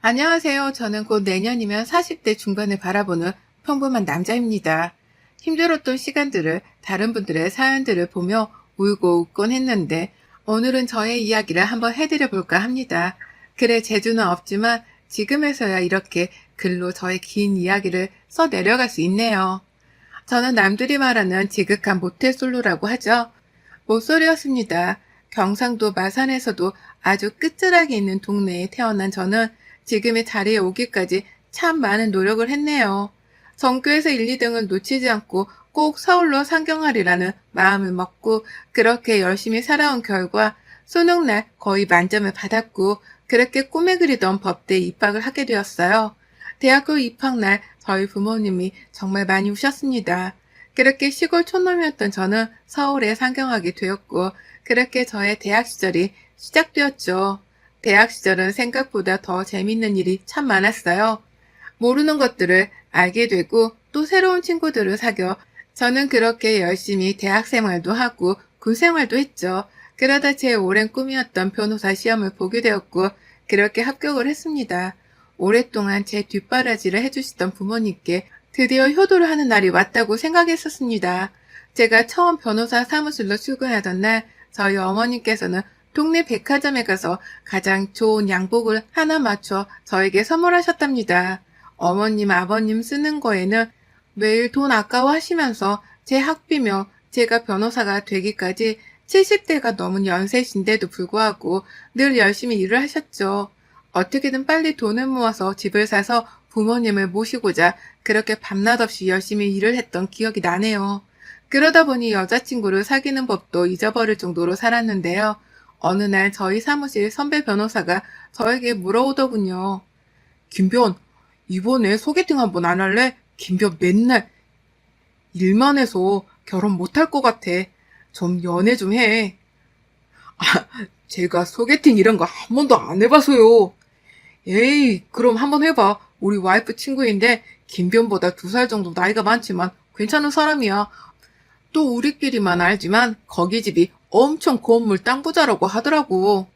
안녕하세요. 저는 곧 내년이면 40대 중반을 바라보는 평범한 남자입니다. 힘들었던 시간들을 다른 분들의 사연들을 보며 울고 웃곤 했는데 오늘은 저의 이야기를 한번 해드려 볼까 합니다. 글에 재주는 없지만 지금에서야 이렇게 글로 저의 긴 이야기를 써 내려갈 수 있네요. 저는 남들이 말하는 지극한 모태솔로라고 하죠. 모쏠이었습니다. 경상도 마산에서도 아주 끝자락에 있는 동네에 태어난 저는 지금의 자리에 오기까지 참 많은 노력을 했네요. 전교에서 1, 2등을 놓치지 않고 꼭 서울로 상경하리라는 마음을 먹고 그렇게 열심히 살아온 결과 수능날 거의 만점을 받았고 그렇게 꿈에 그리던 법대에 입학을 하게 되었어요. 대학교 입학날 저희 부모님이 정말 많이 우셨습니다. 그렇게 시골 촌놈이었던 저는 서울에 상경하게 되었고 그렇게 저의 대학 시절이 시작되었죠. 대학 시절은 생각보다 더 재밌는 일이 참 많았어요. 모르는 것들을 알게 되고 또 새로운 친구들을 사귀어 저는 그렇게 열심히 대학 생활도 하고 군 생활도 했죠. 그러다 제 오랜 꿈이었던 변호사 시험을 보게 되었고 그렇게 합격을 했습니다. 오랫동안 제 뒷바라지를 해주시던 부모님께 드디어 효도를 하는 날이 왔다고 생각했었습니다. 제가 처음 변호사 사무실로 출근하던 날 저희 어머님께서는 동네 백화점에 가서 가장 좋은 양복을 하나 맞춰 저에게 선물하셨답니다. 어머님, 아버님 쓰는 거에는 매일 돈 아까워하시면서 제 학비며 제가 변호사가 되기까지 70대가 넘은 연세신데도 불구하고 늘 열심히 일을 하셨죠. 어떻게든 빨리 돈을 모아서 집을 사서 부모님을 모시고자 그렇게 밤낮 없이 열심히 일을 했던 기억이 나네요. 그러다 보니 여자친구를 사귀는 법도 잊어버릴 정도로 살았는데요. 어느 날 저희 사무실 선배 변호사가 저에게 물어오더군요. 김변, 이번에 소개팅 한번 안 할래? 김변 맨날 일만 해서 결혼 못할 것 같아. 좀 연애 좀 해. 아, 제가 소개팅 이런 거 한 번도 안 해봐서요. 에이, 그럼 한번 해봐. 우리 와이프 친구인데 김변보다 2살 정도 나이가 많지만 괜찮은 사람이야. 또 우리끼리만 알지만 거기 집이 엄청 건물 땅 부자라고 하더라고.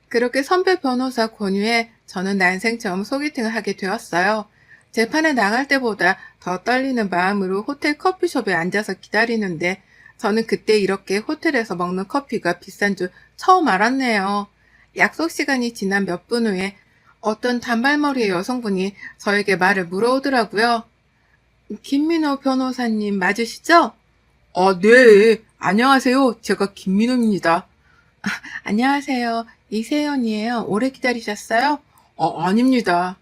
그렇게 선배 변호사 권유에 저는 난생 처음 소개팅을 하게 되었어요. 재판에 나갈 때보다 더 떨리는 마음으로 호텔 커피숍에 앉아서 기다리는데 저는 그때 이렇게 호텔에서 먹는 커피가 비싼 줄 처음 알았네요. 약속 시간이 지난 몇 분 후에 어떤 단발머리의 여성분이 저에게 말을 물어오더라고요. 김민호 변호사님 맞으시죠? 네. 안녕하세요. 제가 김민호입니다. 안녕하세요. 이세연이에요. 오래 기다리셨어요? 아닙니다.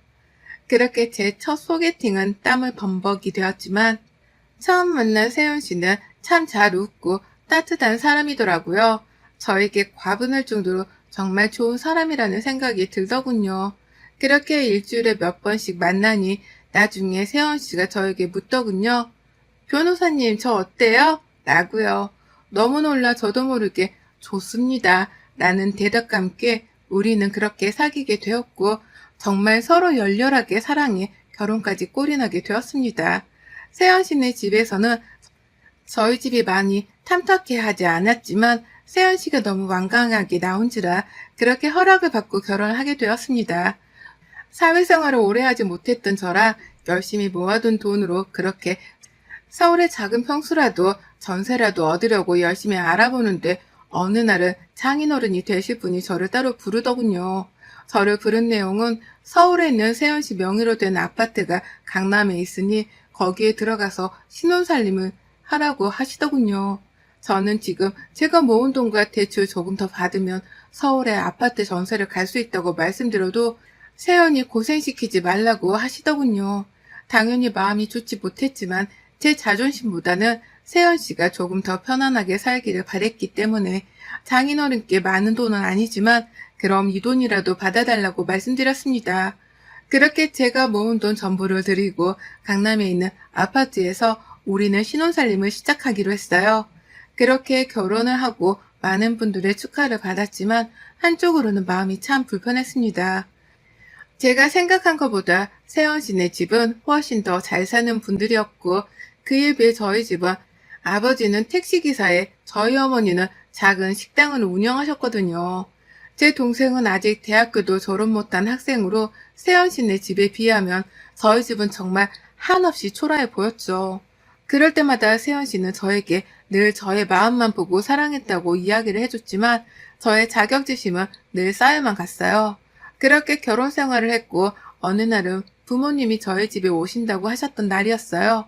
그렇게 제 첫 소개팅은 땀을 범벅이 되었지만 처음 만난 세연 씨는 참 잘 웃고 따뜻한 사람이더라고요. 저에게 과분할 정도로 정말 좋은 사람이라는 생각이 들더군요. 그렇게 일주일에 몇 번씩 만나니 나중에 세연 씨가 저에게 묻더군요. 변호사님, 저 어때요? 라고요. 너무 놀라 저도 모르게 좋습니다. 라는 대답과 함께 우리는 그렇게 사귀게 되었고 정말 서로 열렬하게 사랑해 결혼까지 꼴이나게 되었습니다. 세연 씨네 집에서는 저희 집이 많이 탐탁해 하지 않았지만 세연 씨가 너무 완강하게 나온지라 그렇게 허락을 받고 결혼을 하게 되었습니다. 사회생활을 오래 하지 못했던 저라 열심히 모아둔 돈으로 그렇게 서울의 작은 평수라도 전세라도 얻으려고 열심히 알아보는데 어느 날은 장인어른이 되실 분이 저를 따로 부르더군요. 저를 부른 내용은 서울에 있는 세연씨 명의로 된 아파트가 강남에 있으니 거기에 들어가서 신혼살림을 하라고 하시더군요. 저는 지금 제가 모은 돈과 대출 조금 더 받으면 서울에 아파트 전세를 갈 수 있다고 말씀드려도 세연이 고생시키지 말라고 하시더군요. 당연히 마음이 좋지 못했지만 제 자존심보다는 세연 씨가 조금 더 편안하게 살기를 바랬기 때문에 장인어른께 많은 돈은 아니지만 그럼 이 돈이라도 받아달라고 말씀드렸습니다. 그렇게 제가 모은 돈 전부를 드리고 강남에 있는 아파트에서 우리는 신혼살림을 시작하기로 했어요. 그렇게 결혼을 하고 많은 분들의 축하를 받았지만 한쪽으로는 마음이 참 불편했습니다. 제가 생각한 것보다 세연 씨네 집은 훨씬 더 잘 사는 분들이었고 그에 비해 저희 집은 아버지는 택시기사에 저희 어머니는 작은 식당을 운영하셨거든요. 제 동생은 아직 대학교도 졸업 못한 학생으로 세연 씨네 집에 비하면 저희 집은 정말 한없이 초라해 보였죠. 그럴 때마다 세연 씨는 저에게 늘 저의 마음만 보고 사랑했다고 이야기를 해줬지만 저의 자격지심은 늘 쌓여만 갔어요. 그렇게 결혼 생활을 했고 어느 날은 부모님이 저희 집에 오신다고 하셨던 날이었어요.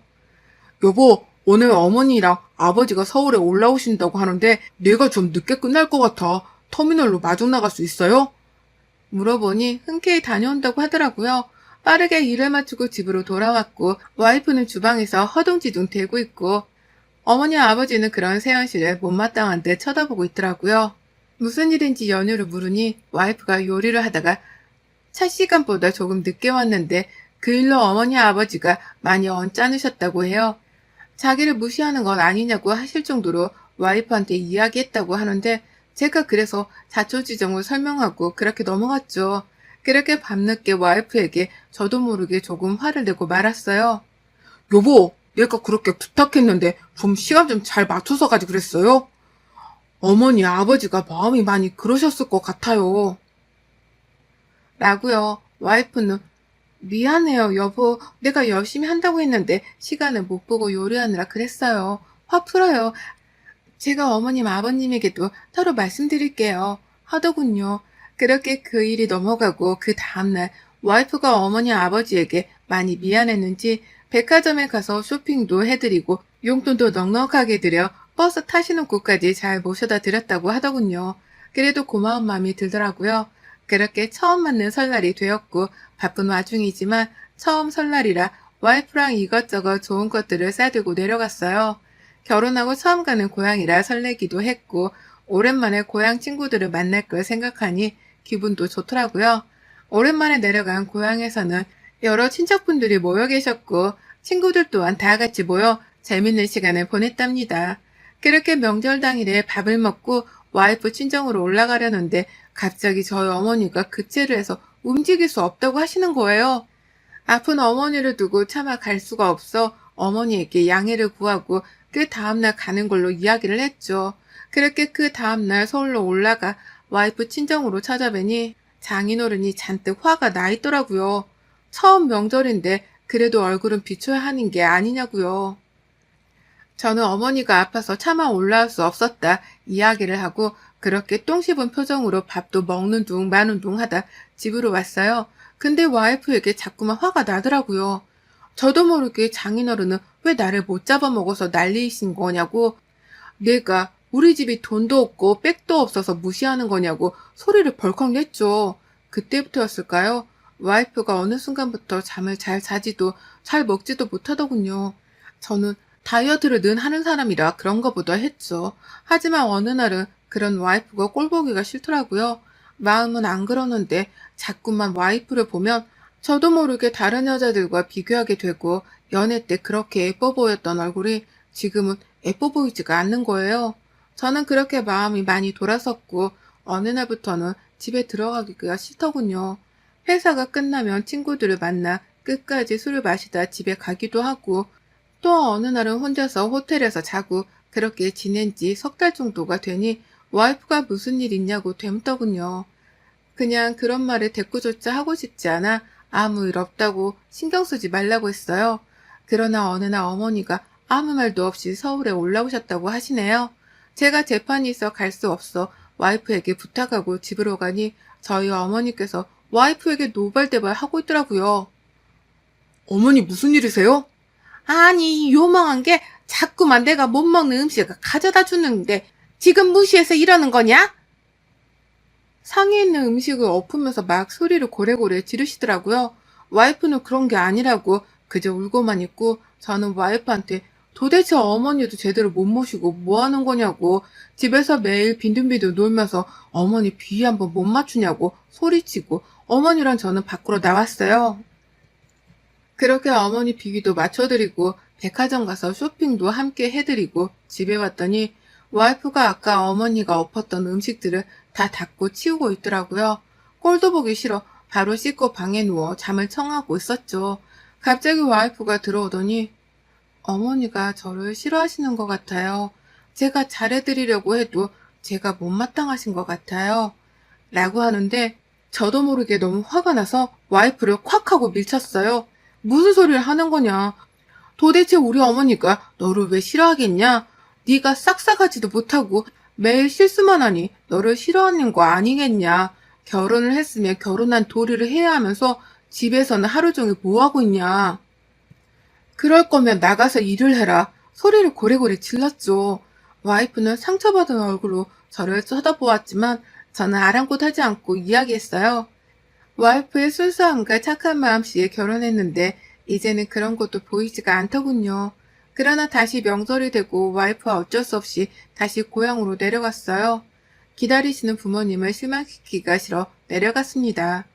여보, 오늘 어머니랑 아버지가 서울에 올라오신다고 하는데 내가 좀 늦게 끝날 것 같아. 터미널로 마중 나갈 수 있어요? 물어보니 흔쾌히 다녀온다고 하더라고요. 빠르게 일을 마치고 집으로 돌아왔고 와이프는 주방에서 허둥지둥 대고 있고 어머니 아버지는 그런 세연 씨를 못마땅한 듯 쳐다보고 있더라고요. 무슨 일인지 연유를 물으니 와이프가 요리를 하다가 차 시간보다 조금 늦게 왔는데 그 일로 어머니 아버지가 많이 언짢으셨다고 해요. 자기를 무시하는 건 아니냐고 하실 정도로 와이프한테 이야기했다고 하는데 제가 그래서 자초지종을 설명하고 그렇게 넘어갔죠. 그렇게 밤늦게 와이프에게 저도 모르게 조금 화를 내고 말았어요. 여보, 내가 그렇게 부탁했는데 좀 시간 좀 잘 맞춰서 가지 그랬어요? 어머니, 아버지가 마음이 많이 그러셨을 것 같아요. 라고요. 와이프는 미안해요, 여보. 내가 열심히 한다고 했는데 시간을 못 보고 요리하느라 그랬어요. 화 풀어요. 제가 어머님, 아버님에게도 따로 말씀드릴게요. 하더군요. 그렇게 그 일이 넘어가고 그 다음날 와이프가 어머니, 아버지에게 많이 미안했는지 백화점에 가서 쇼핑도 해드리고 용돈도 넉넉하게 드려 버스 타시는 곳까지 잘 모셔다 드렸다고 하더군요. 그래도 고마운 마음이 들더라고요. 그렇게 처음 맞는 설날이 되었고 바쁜 와중이지만 처음 설날이라 와이프랑 이것저것 좋은 것들을 싸들고 내려갔어요. 결혼하고 처음 가는 고향이라 설레기도 했고 오랜만에 고향 친구들을 만날 걸 생각하니 기분도 좋더라고요. 오랜만에 내려간 고향에서는 여러 친척분들이 모여 계셨고 친구들 또한 다 같이 모여 재밌는 시간을 보냈답니다. 그렇게 명절 당일에 밥을 먹고 와이프 친정으로 올라가려는데 갑자기 저희 어머니가 급제를 해서 움직일 수 없다고 하시는 거예요. 아픈 어머니를 두고 차마 갈 수가 없어 어머니에게 양해를 구하고 그 다음날 가는 걸로 이야기를 했죠. 그렇게 그 다음날 서울로 올라가 와이프 친정으로 찾아뵈니 장인어른이 잔뜩 화가 나 있더라고요. 처음 명절인데 그래도 얼굴은 비춰야 하는 게 아니냐고요. 저는 어머니가 아파서 차마 올라올 수 없었다 이야기를 하고 그렇게 똥 씹은 표정으로 밥도 먹는 둥 마는 둥 하다 집으로 왔어요. 근데 와이프에게 자꾸만 화가 나더라고요. 저도 모르게 장인어른은 왜 나를 못 잡아먹어서 난리이신 거냐고 내가 우리 집이 돈도 없고 백도 없어서 무시하는 거냐고 소리를 벌컥 냈죠. 그때부터였을까요? 와이프가 어느 순간부터 잠을 잘 자지도 잘 먹지도 못하더군요. 저는 다이어트를 늘 하는 사람이라 그런 거보다 했죠. 하지만 어느 날은 그런 와이프가 꼴보기가 싫더라고요. 마음은 안 그러는데 자꾸만 와이프를 보면 저도 모르게 다른 여자들과 비교하게 되고 연애 때 그렇게 예뻐 보였던 얼굴이 지금은 예뻐 보이지가 않는 거예요. 저는 그렇게 마음이 많이 돌아섰고 어느 날부터는 집에 들어가기가 싫더군요. 회사가 끝나면 친구들을 만나 끝까지 술을 마시다 집에 가기도 하고 또 어느 날은 혼자서 호텔에서 자고 그렇게 지낸 지 석 달 정도가 되니 와이프가 무슨 일 있냐고 되묻더군요. 그냥 그런 말을 대꾸조차 하고 싶지 않아 아무 일 없다고 신경 쓰지 말라고 했어요. 그러나 어느 날 어머니가 아무 말도 없이 서울에 올라오셨다고 하시네요. 제가 재판이 있어 갈 수 없어 와이프에게 부탁하고 집으로 가니 저희 어머니께서 와이프에게 노발대발 하고 있더라고요. 어머니 무슨 일이세요? 아니 요망한 게 자꾸만 내가 못 먹는 음식을 가져다 주는데 지금 무시해서 이러는 거냐? 상에 있는 음식을 엎으면서 막 소리를 고래고래 지르시더라고요. 와이프는 그런 게 아니라고 그저 울고만 있고 저는 와이프한테 도대체 어머니도 제대로 못 모시고 뭐 하는 거냐고 집에서 매일 빈둥빈둥 놀면서 어머니 비위 한번 못 맞추냐고 소리치고 어머니랑 저는 밖으로 나왔어요. 그렇게 어머니 비위도 맞춰드리고 백화점 가서 쇼핑도 함께 해드리고 집에 왔더니 와이프가 아까 어머니가 엎었던 음식들을 다 닦고 치우고 있더라고요. 꼴도 보기 싫어 바로 씻고 방에 누워 잠을 청하고 있었죠. 갑자기 와이프가 들어오더니 어머니가 저를 싫어하시는 것 같아요. 제가 잘해드리려고 해도 제가 못마땅하신 것 같아요. 라고 하는데 저도 모르게 너무 화가 나서 와이프를 콱 하고 밀쳤어요. 무슨 소리를 하는 거냐. 도대체 우리 어머니가 너를 왜 싫어하겠냐? 네가 싹싹하지도 못하고 매일 실수만 하니 너를 싫어하는 거 아니겠냐? 결혼을 했으면 결혼한 도리를 해야 하면서 집에서는 하루 종일 뭐하고 있냐? 그럴 거면 나가서 일을 해라. 소리를 고래고래 질렀죠. 와이프는 상처받은 얼굴로 저를 쳐다보았지만 저는 아랑곳하지 않고 이야기했어요. 와이프의 순수함과 착한 마음씨에 결혼했는데 이제는 그런 것도 보이지가 않더군요. 그러나 다시 명절이 되고 와이프와 어쩔 수 없이 다시 고향으로 내려갔어요. 기다리시는 부모님을 실망시키기가 싫어 내려갔습니다.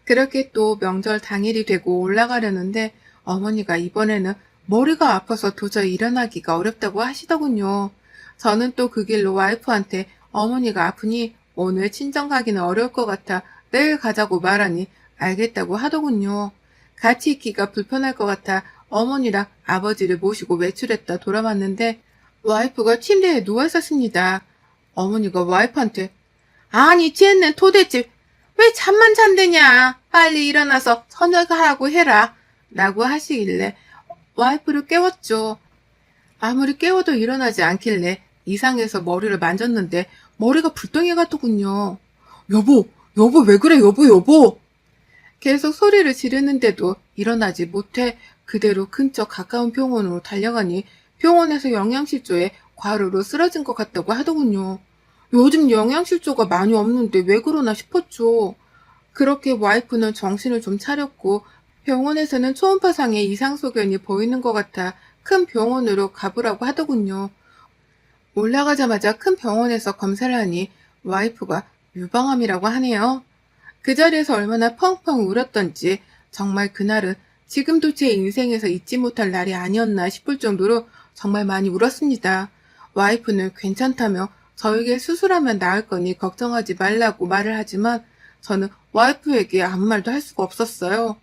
그렇게 또 명절 당일이 되고 올라가려는데 어머니가 이번에는 머리가 아파서 도저히 일어나기가 어렵다고 하시더군요. 저는 또 그 길로 와이프한테 어머니가 아프니 오늘 친정 가기는 어려울 것 같아 내일 가자고 말하니 알겠다고 하더군요. 같이 있기가 불편할 것 같아 어머니랑 아버지를 모시고 외출했다 돌아왔는데 와이프가 침대에 누워 있었습니다. 어머니가 와이프한테 아니 쟤는 도대체 왜 잠만 잔대냐 빨리 일어나서 저녁하라고 해라 라고 하시길래 와이프를 깨웠죠. 아무리 깨워도 일어나지 않길래 이상해서 머리를 만졌는데 머리가 불덩이 같더군요. 여보 왜 그래 여보. 계속 소리를 지르는데도 일어나지 못해 그대로 근처 가까운 병원으로 달려가니 병원에서 영양실조에 과로로 쓰러진 것 같다고 하더군요. 요즘 영양실조가 많이 없는데 왜 그러나 싶었죠. 그렇게 와이프는 정신을 좀 차렸고 병원에서는 초음파상에 이상 소견이 보이는 것 같아 큰 병원으로 가보라고 하더군요. 올라가자마자 큰 병원에서 검사를 하니 와이프가 유방암이라고 하네요. 그 자리에서 얼마나 펑펑 울었던지 정말 그날은 지금도 제 인생에서 잊지 못할 날이 아니었나 싶을 정도로 정말 많이 울었습니다. 와이프는 괜찮다며 저에게 수술하면 나을 거니 걱정하지 말라고 말을 하지만 저는 와이프에게 아무 말도 할 수가 없었어요.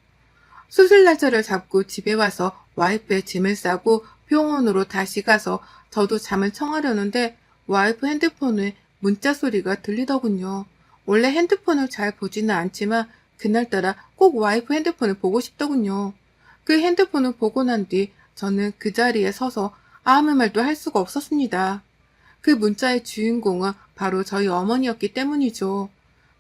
수술 날짜를 잡고 집에 와서 와이프의 짐을 싸고 병원으로 다시 가서 저도 잠을 청하려는데 와이프 핸드폰에 문자 소리가 들리더군요. 원래 핸드폰을 잘 보지는 않지만 그날따라 꼭 와이프 핸드폰을 보고 싶더군요. 그 핸드폰을 보고 난 뒤 저는 그 자리에 서서 아무 말도 할 수가 없었습니다. 그 문자의 주인공은 바로 저희 어머니였기 때문이죠.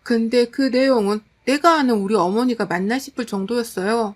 근데 그 내용은 내가 아는 우리 어머니가 맞나 싶을 정도였어요.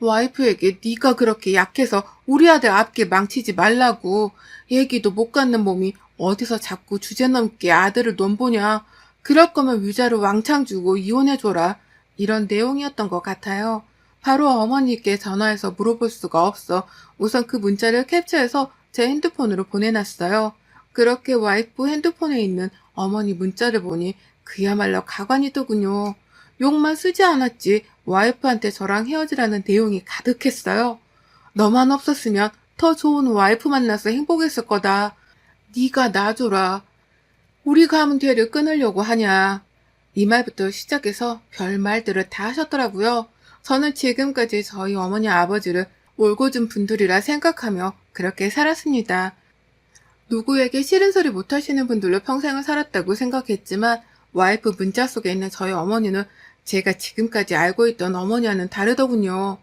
와이프에게 네가 그렇게 약해서 우리 아들 앞길 망치지 말라고 얘기도 못 갖는 몸이 어디서 자꾸 주제넘게 아들을 넘보냐. 그럴 거면 위자료 왕창 주고 이혼해줘라. 이런 내용이었던 것 같아요. 바로 어머니께 전화해서 물어볼 수가 없어 우선 그 문자를 캡처해서 제 핸드폰으로 보내놨어요. 그렇게 와이프 핸드폰에 있는 어머니 문자를 보니 그야말로 가관이더군요. 욕만 쓰지 않았지 와이프한테 저랑 헤어지라는 내용이 가득했어요. 너만 없었으면 더 좋은 와이프 만나서 행복했을 거다. 네가 놔줘라. 우리 가문대를 끊으려고 하냐. 이 말부터 시작해서 별말들을 다 하셨더라고요. 저는 지금까지 저희 어머니 아버지를 올곧은 분들이라 생각하며 그렇게 살았습니다. 누구에게 싫은 소리 못하시는 분들로 평생을 살았다고 생각했지만 와이프 문자 속에 있는 저희 어머니는 제가 지금까지 알고 있던 어머니와는 다르더군요.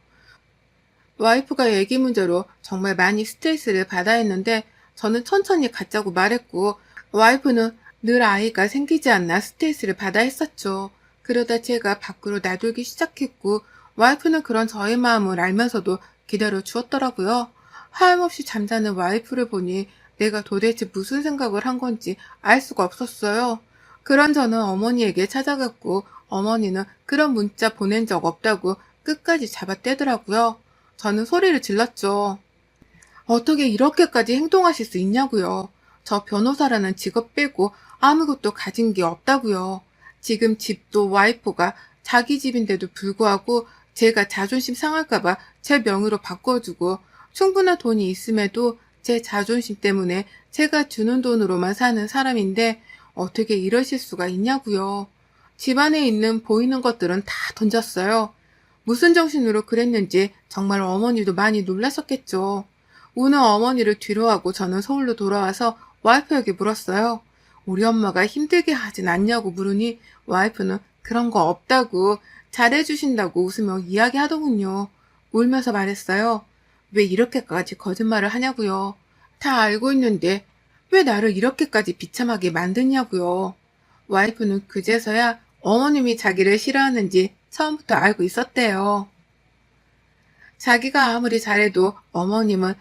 와이프가 얘기 문제로 정말 많이 스트레스를 받아 했는데 저는 천천히 갖자고 말했고 와이프는 늘 아이가 생기지 않나 스트레스를 받아 했었죠. 그러다 제가 밖으로 나돌기 시작했고 와이프는 그런 저의 마음을 알면서도 기다려 주었더라고요. 하염없이 잠자는 와이프를 보니 내가 도대체 무슨 생각을 한 건지 알 수가 없었어요. 그런 저는 어머니에게 찾아갔고 어머니는 그런 문자 보낸 적 없다고 끝까지 잡아떼더라고요. 저는 소리를 질렀죠. 어떻게 이렇게까지 행동하실 수 있냐고요. 저 변호사라는 직업 빼고 아무것도 가진 게 없다고요. 지금 집도 와이프가 자기 집인데도 불구하고 제가 자존심 상할까봐 제 명의로 바꿔주고 충분한 돈이 있음에도 제 자존심 때문에 제가 주는 돈으로만 사는 사람인데 어떻게 이러실 수가 있냐고요. 집안에 있는 보이는 것들은 다 던졌어요. 무슨 정신으로 그랬는지 정말 어머니도 많이 놀랐었겠죠. 우는 어머니를 뒤로하고 저는 서울로 돌아와서 와이프에게 물었어요. 우리 엄마가 힘들게 하진 않냐고 물으니 와이프는 그런 거 없다고 잘해주신다고 웃으며 이야기하더군요. 울면서 말했어요. 왜 이렇게까지 거짓말을 하냐고요. 다 알고 있는데 왜 나를 이렇게까지 비참하게 만드냐고요. 와이프는 그제서야 어머님이 자기를 싫어하는지 처음부터 알고 있었대요. 자기가 아무리 잘해도 어머님은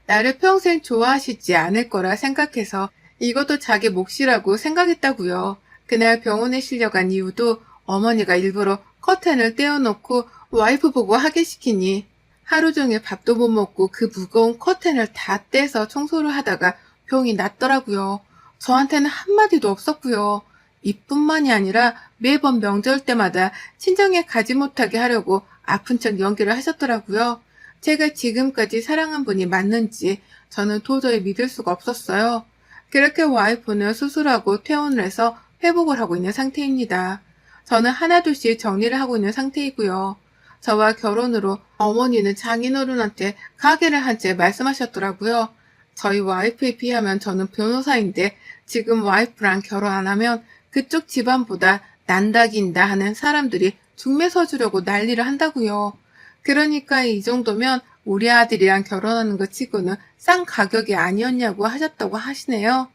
나를 평생 좋아하시지 않을 거라 생각해서 이것도 자기 몫이라고 생각했다고요. 그날 병원에 실려간 이유도 어머니가 일부러 커튼을 떼어놓고 와이프 보고 하게 시키니 하루 종일 밥도 못 먹고 그 무거운 커튼을 다 떼서 청소를 하다가 병이 났더라고요. 저한테는 한마디도 없었고요. 이뿐만이 아니라 매번 명절 때마다 친정에 가지 못하게 하려고 아픈 척 연기를 하셨더라고요. 제가 지금까지 사랑한 분이 맞는지 저는 도저히 믿을 수가 없었어요. 그렇게 와이프는 수술하고 퇴원을 해서 회복을 하고 있는 상태입니다. 저는 하나둘씩 정리를 하고 있는 상태이고요. 저와 결혼으로 어머니는 장인어른한테 가게를 한 채 말씀하셨더라고요. 저희 와이프에 비하면 저는 변호사인데 지금 와이프랑 결혼 안 하면 그쪽 집안보다 난다긴다 하는 사람들이 중매 서주려고 난리를 한다고요. 그러니까 이 정도면 우리 아들이랑 결혼하는 것 치고는 싼 가격이 아니었냐고 하셨다고 하시네요.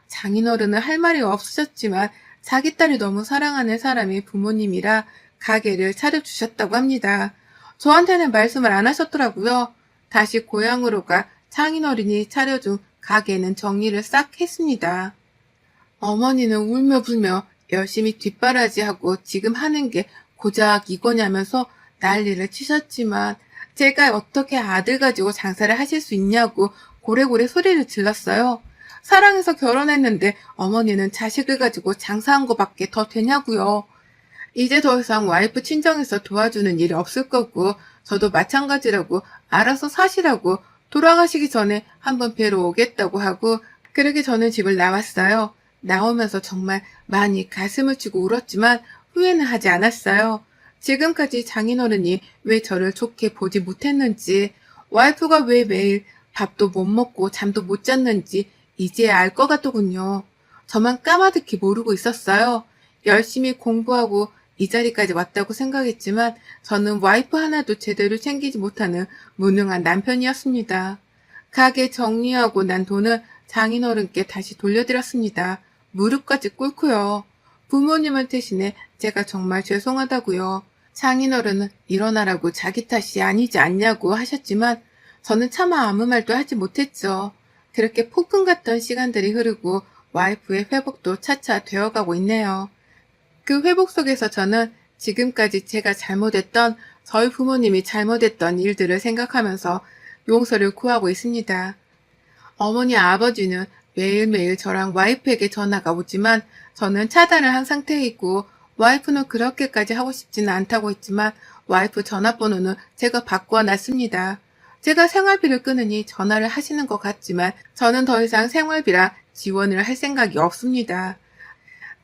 장인어른은 할 말이 없으셨지만 자기 딸이 너무 사랑하는 사람이 부모님이라 가게를 차려주셨다고 합니다. 저한테는 말씀을 안 하셨더라고요. 다시 고향으로 가 장인어른이 차려준 가게는 정리를 싹 했습니다. 어머니는 울며 불며 열심히 뒷바라지하고 지금 하는 게 고작 이거냐면서 난리를 치셨지만 제가 어떻게 아들 가지고 장사를 하실 수 있냐고 고래고래 소리를 질렀어요. 사랑해서 결혼했는데 어머니는 자식을 가지고 장사한 거밖에 더 되냐고요. 이제 더 이상 와이프 친정에서 도와주는 일이 없을 거고 저도 마찬가지라고 알아서 사시라고 돌아가시기 전에 한번 뵈러 오겠다고 하고 그렇게 저는 집을 나왔어요. 나오면서 정말 많이 가슴을 치고 울었지만 후회는 하지 않았어요. 지금까지 장인어른이 왜 저를 좋게 보지 못했는지, 와이프가 왜 매일 밥도 못 먹고 잠도 못 잤는지 이제야 알 것 같더군요. 저만 까마득히 모르고 있었어요. 열심히 공부하고 이 자리까지 왔다고 생각했지만 저는 와이프 하나도 제대로 챙기지 못하는 무능한 남편이었습니다. 가게 정리하고 난 돈을 장인어른께 다시 돌려드렸습니다. 무릎까지 꿇고요. 부모님을 대신해 제가 정말 죄송하다고요. 장인어른은 일어나라고 자기 탓이 아니지 않냐고 하셨지만 저는 차마 아무 말도 하지 못했죠. 그렇게 폭풍 같던 시간들이 흐르고 와이프의 회복도 차차 되어가고 있네요. 그 회복 속에서 저는 지금까지 제가 잘못했던 저희 부모님이 잘못했던 일들을 생각하면서 용서를 구하고 있습니다. 어머니 아버지는 매일매일 저랑 와이프에게 전화가 오지만 저는 차단을 한 상태이고 와이프는 그렇게까지 하고 싶지는 않다고 했지만 와이프 전화번호는 제가 바꾸어 놨습니다. 제가 생활비를 끊으니 전화를 하시는 것 같지만 저는 더 이상 생활비라 지원을 할 생각이 없습니다.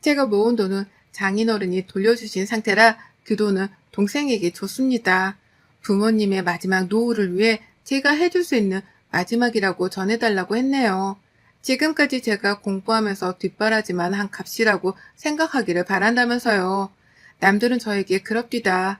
제가 모은 돈은 장인어른이 돌려주신 상태라 그 돈은 동생에게 줬습니다. 부모님의 마지막 노후를 위해 제가 해줄 수 있는 마지막이라고 전해달라고 했네요. 지금까지 제가 공부하면서 뒷바라지만 한 값이라고 생각하기를 바란다면서요. 남들은 저에게 그럽디다.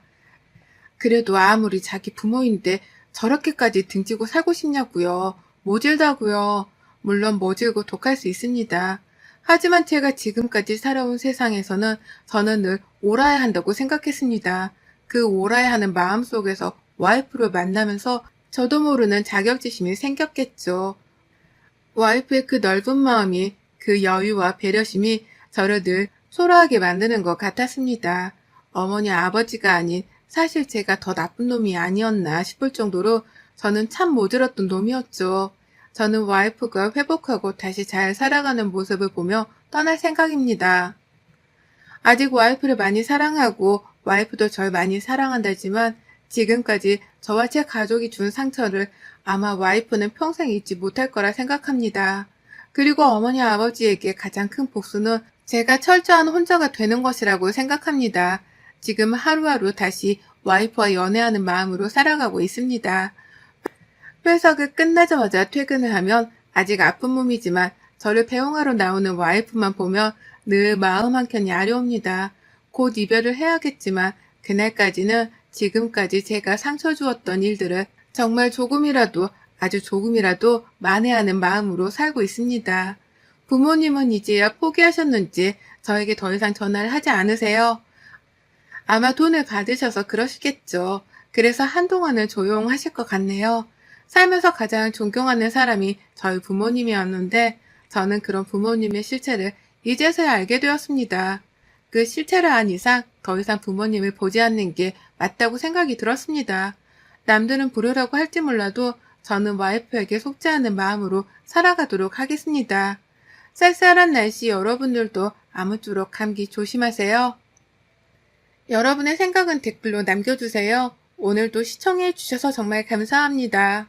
그래도 아무리 자기 부모인데 저렇게까지 등지고 살고 싶냐고요. 모질다고요. 물론 모질고 독할 수 있습니다. 하지만 제가 지금까지 살아온 세상에서는 저는 늘 옳아야 한다고 생각했습니다. 그 옳아야 하는 마음 속에서 와이프를 만나면서 저도 모르는 자격지심이 생겼겠죠. 와이프의 그 넓은 마음이, 그 여유와 배려심이 저를 늘 초라하게 만드는 것 같았습니다. 어머니 아버지가 아닌 사실 제가 더 나쁜 놈이 아니었나 싶을 정도로 저는 참 모질었던 놈이었죠. 저는 와이프가 회복하고 다시 잘 살아가는 모습을 보며 떠날 생각입니다. 아직 와이프를 많이 사랑하고 와이프도 절 많이 사랑한다지만 지금까지 저와 제 가족이 준 상처를 아마 와이프는 평생 잊지 못할 거라 생각합니다. 그리고 어머니 아버지에게 가장 큰 복수는 제가 철저한 혼자가 되는 것이라고 생각합니다. 지금 하루하루 다시 와이프와 연애하는 마음으로 살아가고 있습니다. 회사가 끝나자마자 퇴근을 하면 아직 아픈 몸이지만 저를 배웅하러 나오는 와이프만 보면 늘 마음 한켠이 아려옵니다. 곧 이별을 해야겠지만 그날까지는 지금까지 제가 상처 주었던 일들을 정말 조금이라도, 아주 조금이라도 만회하는 마음으로 살고 있습니다. 부모님은 이제야 포기하셨는지 저에게 더 이상 전화를 하지 않으세요. 아마 돈을 받으셔서 그러시겠죠. 그래서 한동안은 조용하실 것 같네요. 살면서 가장 존경하는 사람이 저희 부모님이었는데 저는 그런 부모님의 실체를 이제서야 알게 되었습니다. 그 실체를 안 이상 더 이상 부모님을 보지 않는 게 맞다고 생각이 들었습니다. 남들은 부르라고 할지 몰라도 저는 와이프에게 속지 않은 마음으로 살아가도록 하겠습니다. 쌀쌀한 날씨 여러분들도 아무쪼록 감기 조심하세요. 여러분의 생각은 댓글로 남겨주세요. 오늘도 시청해 주셔서 정말 감사합니다.